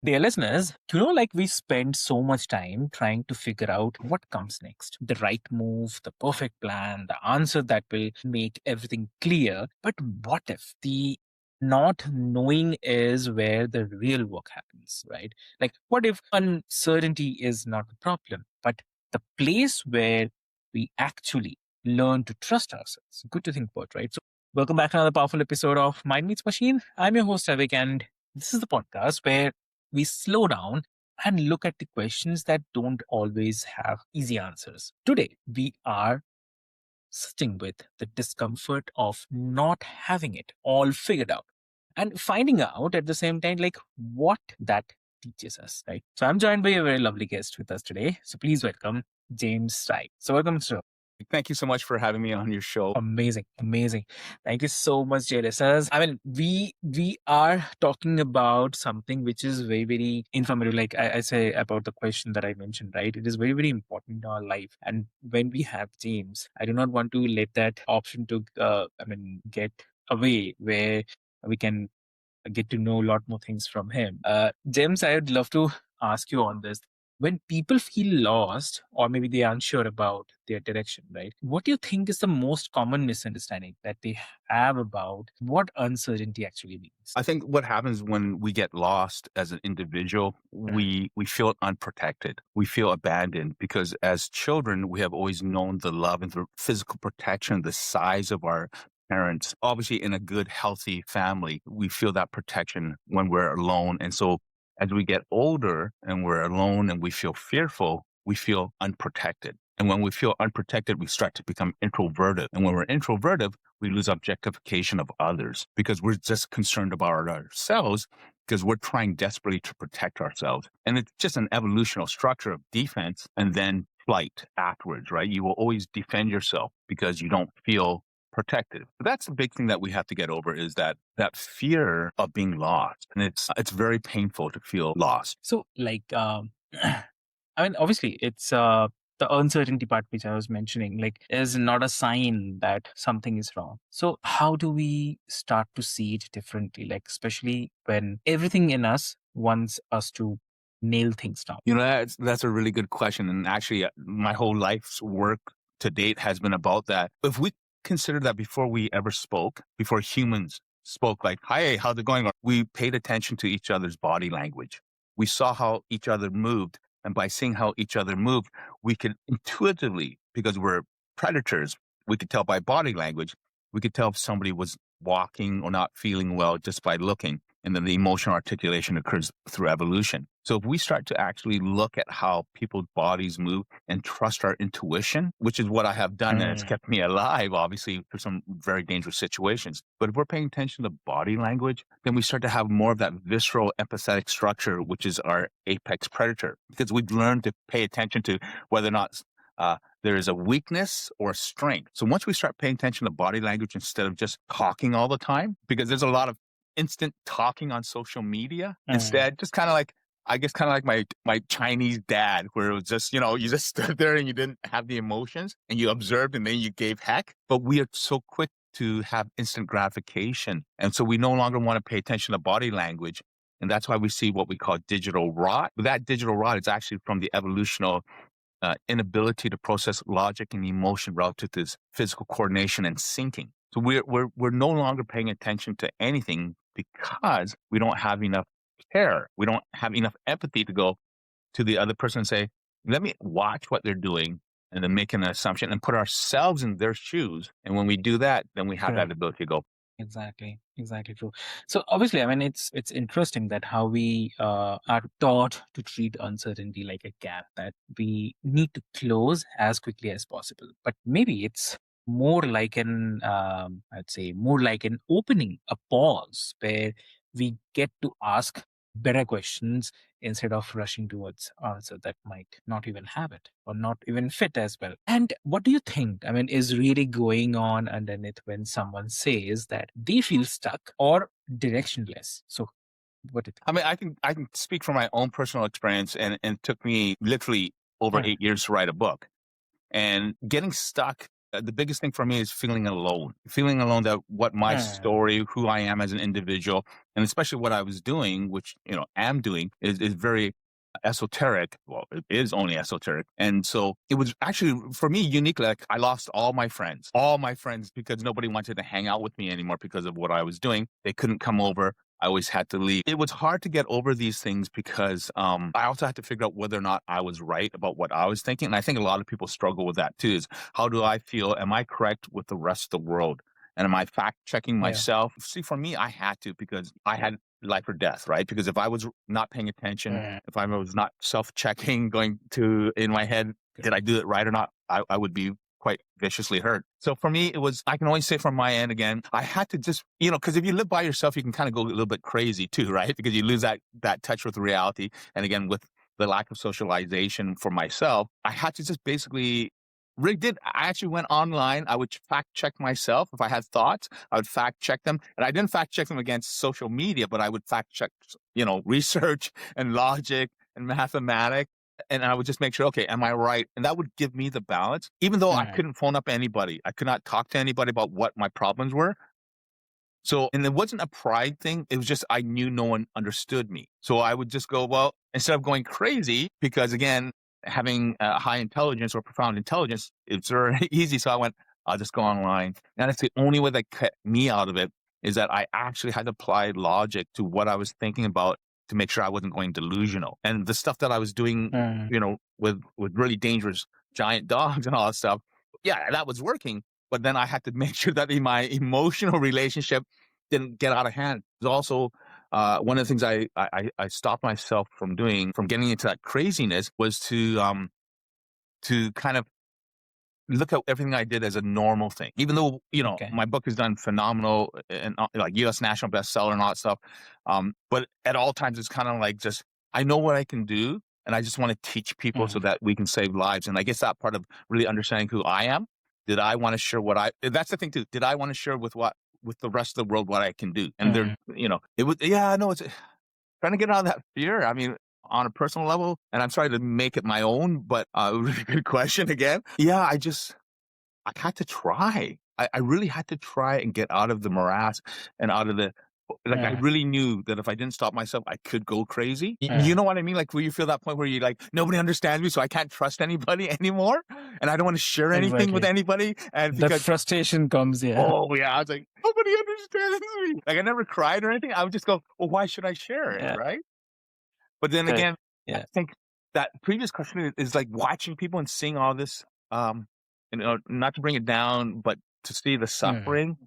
Dear listeners, like we spend so much time trying to figure out what comes next, the right move, the perfect plan, the answer that will make everything clear. But what if the not knowing is where the real work happens, right? Like, what if uncertainty is not the problem, but the place where we actually learn to trust ourselves? Good to think about, right? So, welcome back to another powerful episode of Mind Meets Machine. I'm your host, Avik, and this is the podcast where we slow down and look at the questions that don't always have easy answers. Today, we are sitting with the discomfort of not having it all figured out and finding out at the same time, like what that teaches us, right? So, I'm joined by a very lovely guest with us today. So, please welcome James Tsai. So, welcome, sir. Thank you so much for having me on your show. Amazing, amazing. Thank you so much, dear listeners. I mean, we are talking about something which is very, very informative. Like I say about the question that I mentioned, right? It is very, very important in our life. And when we have James, I do not want to let that option to, get away where we can get to know a lot more things from him. James, I would love to ask you on this. When people feel lost or maybe they are unsure about their direction, right? What do you think is the most common misunderstanding that they have about what uncertainty actually means? I think what happens when we get lost as an individual, we feel unprotected. We feel abandoned because as children, we have always known the love and the physical protection, the size of our parents. Obviously, in a good, healthy family, we feel that protection when we're alone. And so as we get older and we're alone and we feel fearful, we feel unprotected. And when we feel unprotected, we start to become introverted. And when we're introverted, we lose objectification of others because we're just concerned about ourselves because we're trying desperately to protect ourselves. And it's just an evolutional structure of defense and then flight afterwards, right? You will always defend yourself because you don't feel protected. But that's the big thing that we have to get over is that fear of being lost. And it's very painful to feel lost. So, I mean, obviously, it's the uncertainty part which I was mentioning, like, is not a sign that something is wrong. So, how do we start to see it differently? Like, especially when everything in us wants us to nail things down. You know, that's a really good question. And actually, my whole life's work to date has been about that. If we consider that before we ever spoke, before humans spoke, like, hi, how's it going? We paid attention to each other's body language. We saw how each other moved. And by seeing how each other moved, we could intuitively, because we're predators, we could tell by body language, we could tell if somebody was walking or not feeling well just by looking. And then the emotional articulation occurs through evolution. So if we start to actually look at how people's bodies move and trust our intuition, which is what I have done, and it's kept me alive, obviously, for some very dangerous situations. But if we're paying attention to body language, then we start to have more of that visceral empathetic structure, which is our apex predator, because we've learned to pay attention to whether or not there is a weakness or a strength. So once we start paying attention to body language instead of just talking all the time, because there's a lot of instant talking on social media instead, just kind of like, I guess kind of like my Chinese dad, where it was just, you just stood there and you didn't have the emotions and you observed and then you gave heck. But we are so quick to have instant gratification. And so we no longer want to pay attention to body language. And that's why we see what we call digital rot. But that digital rot is actually from the evolutional inability to process logic and emotion relative to this physical coordination and syncing. So we're no longer paying attention to anything because we don't have enough care. We don't have enough empathy to go to the other person and say, let me watch what they're doing and then make an assumption and put ourselves in their shoes. And when we do that, then we have that ability to go. Exactly, exactly true. So obviously, I mean, it's interesting that how we are taught to treat uncertainty like a gap that we need to close as quickly as possible. But maybe it's more like I'd say, more like an opening, a pause where we get to ask better questions instead of rushing towards answer that might not even have it or not even fit as well. And what do you think, I mean, is really going on underneath when someone says that they feel stuck or directionless? So what do you think? I mean, I can speak from my own personal experience, and it took me literally over 8 years to write a book. And getting stuck The biggest thing for me is feeling alone that what my Mm, story, who I am as an individual, and especially what I was doing, which, am doing is very esoteric. Well, it is only esoteric. And so it was actually for me unique. Like I lost all my friends because nobody wanted to hang out with me anymore because of what I was doing. They couldn't come over. I always had to leave. It was hard to get over these things because I also had to figure out whether or not I was right about what I was thinking. And I think a lot of people struggle with that too, is how do I feel? Am I correct with the rest of the world? And am I fact checking yeah. myself? See, for me, I had to because I had life or death, right? Because if I was not paying attention, Mm, if I was not self checking, going to in my head, did I do it right or not? I would be quite viciously hurt. So for me, it was, I can only say from my end again, I had to just, because if you live by yourself, you can kind of go a little bit crazy too, right? Because you lose that touch with reality. And again, with the lack of socialization for myself, I had to just basically really did. I actually went online. I would fact check myself. If I had thoughts, I would fact check them. And I didn't fact check them against social media, but I would fact check, research and logic and mathematics. And I would just make sure, okay, am I right? And that would give me the balance, even though I mm, couldn't phone up anybody. I could not talk to anybody about what my problems were. So, and it wasn't a pride thing. It was just, I knew no one understood me. So I would just go, well, instead of going crazy, because again, having high intelligence or profound intelligence, it's very easy. So I went, I'll just go online. And that's the only way that kept me out of it, is that I actually had to apply logic to what I was thinking about to make sure I wasn't going delusional. And the stuff that I was doing, mm, with really dangerous giant dogs and all that stuff, yeah, that was working. But then I had to make sure that in my emotional relationship didn't get out of hand. It was also one of the things I stopped myself from doing, from getting into that craziness, was to kind of look at everything I did as a normal thing. Even though, okay. my book has done phenomenal and like US national bestseller and all that stuff. But at all times, it's kind of like just, I know what I can do. And I just want to teach people so Mm, that we can save lives. And I guess that part of really understanding who I am, did I want to share that's the thing too. Did I want to share with the rest of the world what I can do? And mm, it was, yeah, no, it's trying to get out of that fear. I mean, on a personal level, and I'm sorry to make it my own, but really good question again. Yeah, I had to try. I really had to try and get out of the morass and out of like, I mm, really knew that if I didn't stop myself, I could go crazy. You mm. know what I mean? Like, where you feel that point where you're like, nobody understands me, so I can't trust anybody anymore. And I don't want to share anything with Exactly. anybody. And That because, frustration comes, yeah. oh, yeah, I was like, nobody understands me. Like, I never cried or anything. I would just go, well, why should I share it? Yeah. Right. But then Correct. again, I Yeah. think that previous question is like watching people and seeing all this, not to bring it down, but to see the Mm, suffering,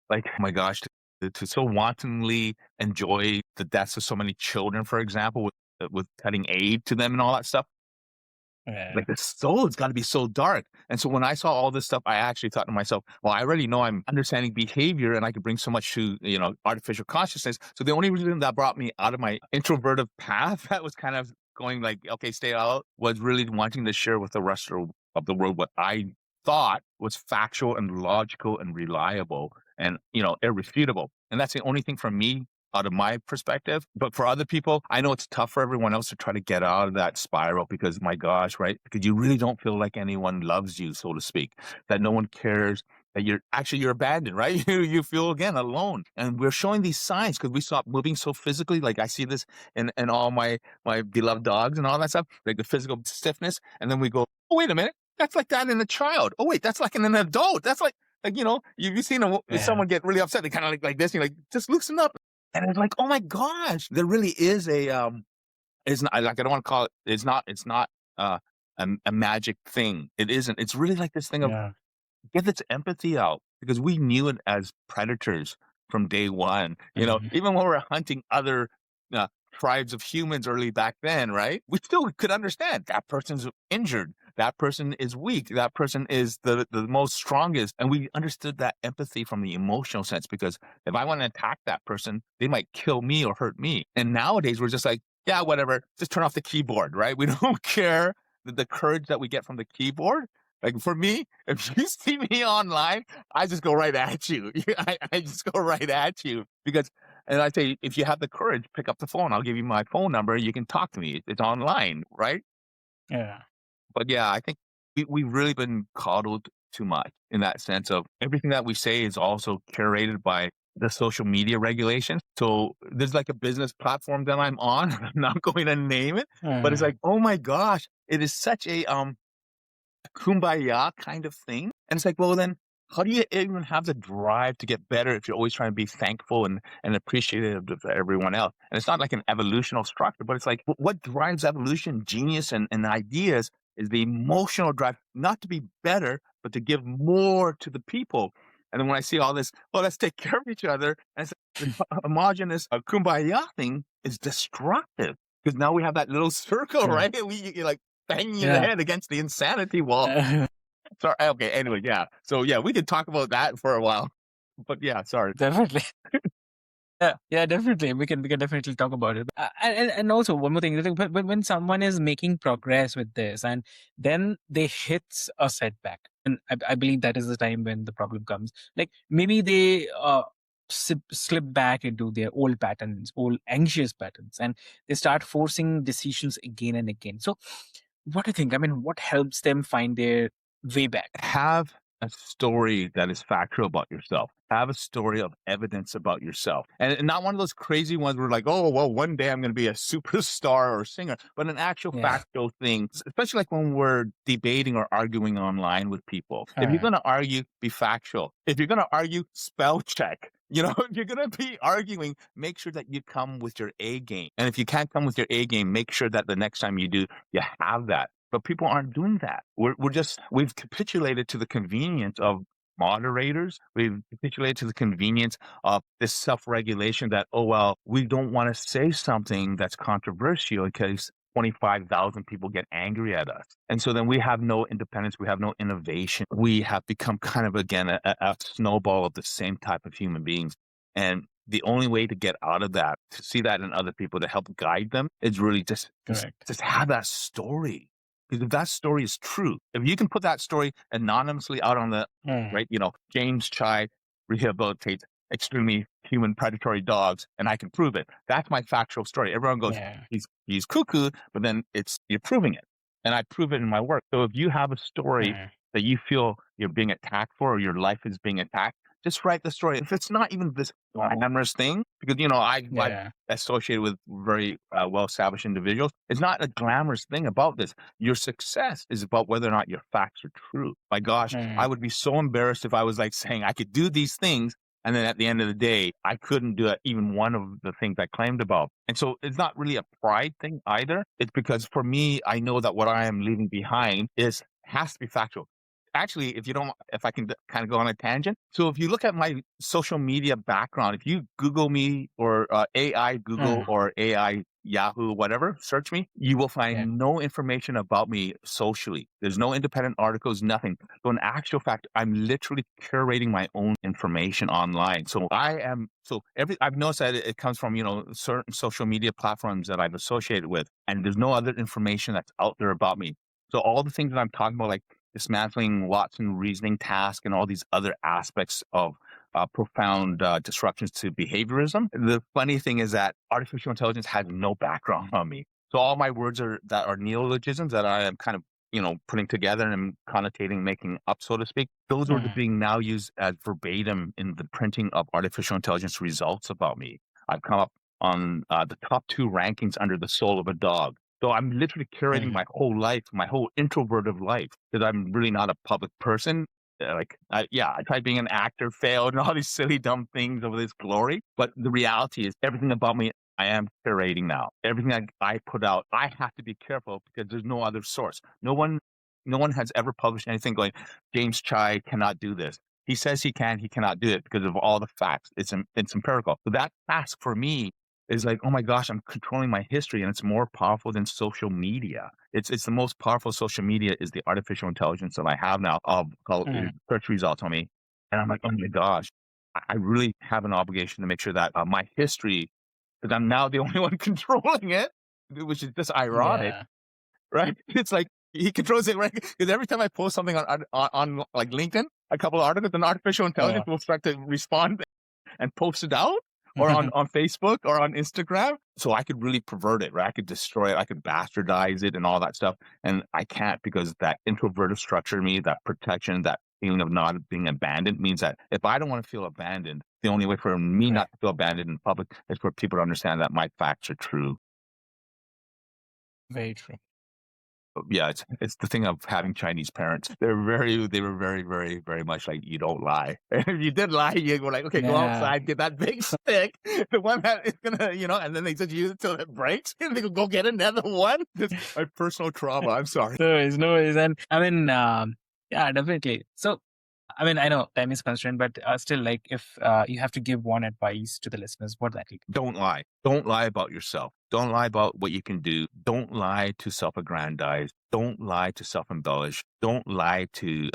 like, oh my gosh, to so wantonly enjoy the deaths of so many children, for example, with cutting aid to them and all that stuff. yeah. Like the soul has got to be so dark. And so when I saw all this stuff, I actually thought to myself, well, I already know I'm understanding behavior and I could bring so much to, artificial consciousness. So the only reason that brought me out of my introverted path that was kind of going like, okay, stay out, was really wanting to share with the rest of the world what I thought was factual and logical and reliable and, irrefutable. And that's the only thing from me out of my perspective. But for other people, I know it's tough for everyone else to try to get out of that spiral because, my gosh, right? Because you really don't feel like anyone loves you, so to speak, that no one cares, that you're abandoned, right? You feel again alone. And we're showing these signs because we stop moving so physically. Like I see this in all my beloved dogs and all that stuff, like the physical stiffness. And then we go, oh, wait a minute. That's like that in a child. Oh, wait, that's like in an adult. That's like, you've seen Yeah. someone get really upset. They kind of like this. You're like, just loosen up. And it's like, oh my gosh, there really is it's not like, I don't want to call it, it's not uh a magic thing. It isn't. It's really like this thing of Yeah. get this empathy out because we knew it as predators from day one. Mhm. Even when we were hunting other uh, tribes of humans early back then, right? We still could understand that person's injured. That person is weak. That person is the most strongest. And we understood that empathy from the emotional sense because if I want to attack that person, they might kill me or hurt me. And nowadays we're just like, yeah, whatever, just turn off the keyboard, right? We don't care the courage that we get from the keyboard. Like for me, if you see me online, I just go right at you. I just go right at you because, and I say, if you have the courage, pick up the phone. I'll give you my phone number. You can talk to me. It's online, right? Yeah. But yeah, I think we've really been coddled too much in that sense of everything that we say is also curated by the social media regulations. So there's like a business platform that I'm on. I'm not going to name it, but it's Mm, like, oh my gosh, it is such a kumbaya kind of thing. And it's like, well, then how do you even have the drive to get better if you're always trying to be thankful and appreciative of everyone else? And it's not like an evolutional structure, but it's like what drives evolution, genius, and ideas is the emotional drive, not to be better, but to give more to the people. And then when I see all this, oh, let's take care of each other, and it's the homogenous kumbaya thing is destructive because now we have that little circle, true. right? You're like banging your Yeah. head against the insanity wall. Sorry. Okay. Anyway, yeah. So yeah, we could talk about that for a while. But yeah, sorry. Definitely. Yeah, definitely. We can definitely talk about it. And also one more thing, like, when someone is making progress with this and then they hits a setback, and I believe that is the time when the problem comes. Like maybe they slip back into their old patterns, old anxious patterns, and they start forcing decisions again and again. So, what do you think? I mean, what helps them find their way back? Have a story that is factual about yourself. Have a story of evidence about yourself. And not one of those crazy ones where like, oh, well, one day I'm going to be a superstar or singer, but an actual Yeah. factual thing, especially like when we're debating or arguing online with people. If you're Uh, going to argue, be factual. If you're going to argue, spell check. You know, if you're going to be arguing, make sure that you come with your A game. And if you can't come with your A game, make sure that the next time you do, you have that. But people aren't doing that. We've capitulated to the convenience of moderators. We've capitulated to the convenience of this self-regulation that, oh, well, we don't want to say something that's controversial in case 25,000 people get angry at us. And so then we have no independence. We have no innovation. We have become kind of, again, a snowball of the same type of human beings. And the only way to get out of that, to see that in other people, to help guide them, is really correct. just have that story. Because if that story is true, if you can put that story anonymously out on the Mm, right, James Tsai rehabilitates extremely human predatory dogs, and I can prove it. That's my factual story. Everyone goes, yeah. he's cuckoo, but then you're proving it, and I prove it in my work. So if you have a story Mm, that you feel you're being attacked for, or your life is being attacked, just write the story. If it's not even this glamorous thing, because I yeah. associated with very well-established individuals. It's not a glamorous thing about this. Your success is about whether or not your facts are true. My gosh, I Mm, would be so embarrassed if I was like saying I could do these things, and then at the end of the day, I couldn't do even one of the things I claimed about. And so it's not really a pride thing either. It's because for me, I know that what I am leaving behind has to be factual. Actually, if I can kind of go on a tangent. So if you look at my social media background, if you Google me or AI Google mm, or AI Yahoo, whatever, search me, you will yeah. find no information about me socially. There's no independent articles, nothing. So in actual fact, I'm literally curating my own information online. So I've noticed that it comes from, certain social media platforms that I've associated with, and there's no other information that's out there about me. So all the things that I'm talking about, like dismantling Watson reasoning task and all these other aspects of profound disruptions to behaviorism. The funny thing is that artificial intelligence has no background on me. So all my words that are neologisms that I am kind of, putting together and connotating, making up, so to speak. Those words are Mm, being now used as verbatim in the printing of artificial intelligence results about me. I've come up on the top 2 rankings under the soul of a dog. So I'm literally curating mm, my whole life, my whole introverted life, because I'm really not a public person. I tried being an actor, failed, and all these silly, dumb things over this glory. But the reality is, everything about me, I am curating now. Everything I put out, I have to be careful because there's no other source. No one has ever published anything going, James Chai cannot do this. He says he can, he cannot do it because of all the facts. It's empirical. So that task for me is like, oh my gosh, I'm controlling my history, and it's more powerful than social media. It's the most powerful social media is the artificial intelligence that I have now of called mm, search results on me. And I'm like, oh my gosh, I really have an obligation to make sure that my history, because I'm now the only one controlling it, which is just ironic, yeah. right? It's like he controls it, right? Because every time I post something on like LinkedIn, a couple of articles, an artificial Oh. intelligence will start to respond and post it out, or on Facebook or on Instagram. So I could really pervert it, right? I could destroy it. I could bastardize it and all that stuff. And I can't, because that introverted structure in me, that protection, that feeling of not being abandoned means that if I don't want to feel abandoned, the only way for me Right. not to feel abandoned in public is for people to understand that my facts are true. Very true. Yeah, it's the thing of having Chinese parents. They were very, very, very much like, you don't lie. And if you did lie, you go like, okay, go Yeah. outside, get that big stick, the one that is gonna, and then they just use it till it breaks, and they go get another one. Just my personal trauma. I'm sorry. No worries, no worries. And I mean, yeah, definitely. So, I mean, I know time is constrained, but still, like, if you have to give one advice to the listeners, what that be? Don't lie. Don't lie about yourself. Don't lie about what you can do. Don't lie to self-aggrandize. Don't lie to self-embellish. Don't lie to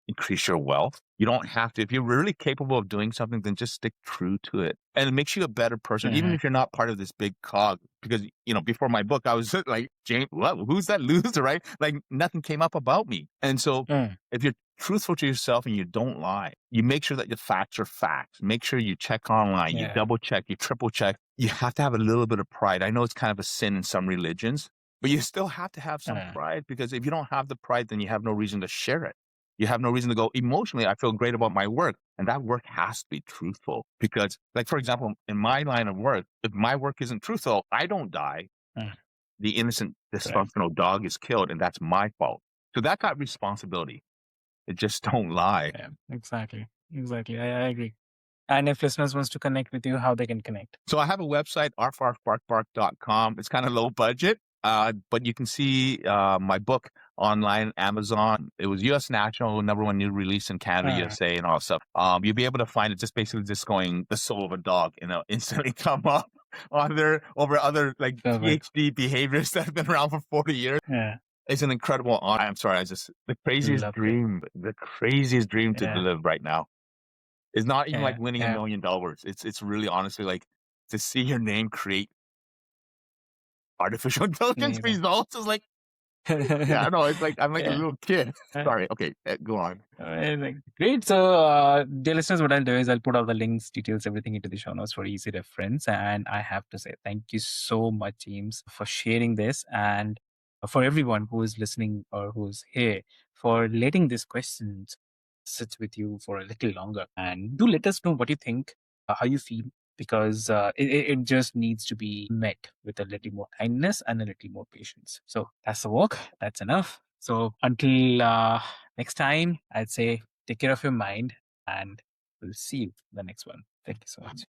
increase your wealth. You don't have to. If you're really capable of doing something, then just stick true to it. And it makes you a better person, even if you're not part of this big cog. Because, before my book, I was like, James, what? Who's that loser, right? Like nothing came up about me. And so if you're truthful to yourself and you don't lie, you make sure that the facts are facts. Make sure you check online, you Yeah. double check, you triple check. You have to have a little bit of pride. I know it's kind of a sin in some religions, but you still have to have some pride, because if you don't have the pride, then you have no reason to share it. You have no reason to go, emotionally, I feel great about my work. And that work has to be truthful, because, like, for example, in my line of work, if my work isn't truthful, I don't die. The innocent, dysfunctional dog is killed, and that's my fault. So that got responsibility. Just don't lie. Yeah, exactly. Exactly. I agree. And if listeners wants to connect with you, how they can connect? So I have a website, arfarfbarkbark.com. It's kind of low budget, but you can see my book online, Amazon. It was U.S. National, #1 new release in Canada, USA, and all stuff. You'll be able to find it just basically just going The Soul of a Dog, and it'll instantly come up on there over other like PhD behaviors that have been around for 40 years. Yeah. It's an incredible honor. I'm sorry, the craziest dream to live right now. It's not even like winning $1 million. It's really honestly like to see your name create artificial intelligence results is like, yeah, I know. It's like, I'm like a little kid. Sorry. Okay. Go on. Amazing. Great. So, dear listeners, what I'll do is I'll put all the links, details, everything into the show notes for easy reference. And I have to say, thank you so much, James, for sharing this, and for everyone who is listening or who's here, for letting these questions sit with you for a little longer. And do let us know what you think, how you feel, because it just needs to be met with a little more kindness and a little more patience. So that's the work. That's enough. So until next time, I'd say take care of your mind, and we'll see you in the next one. Thank you so much.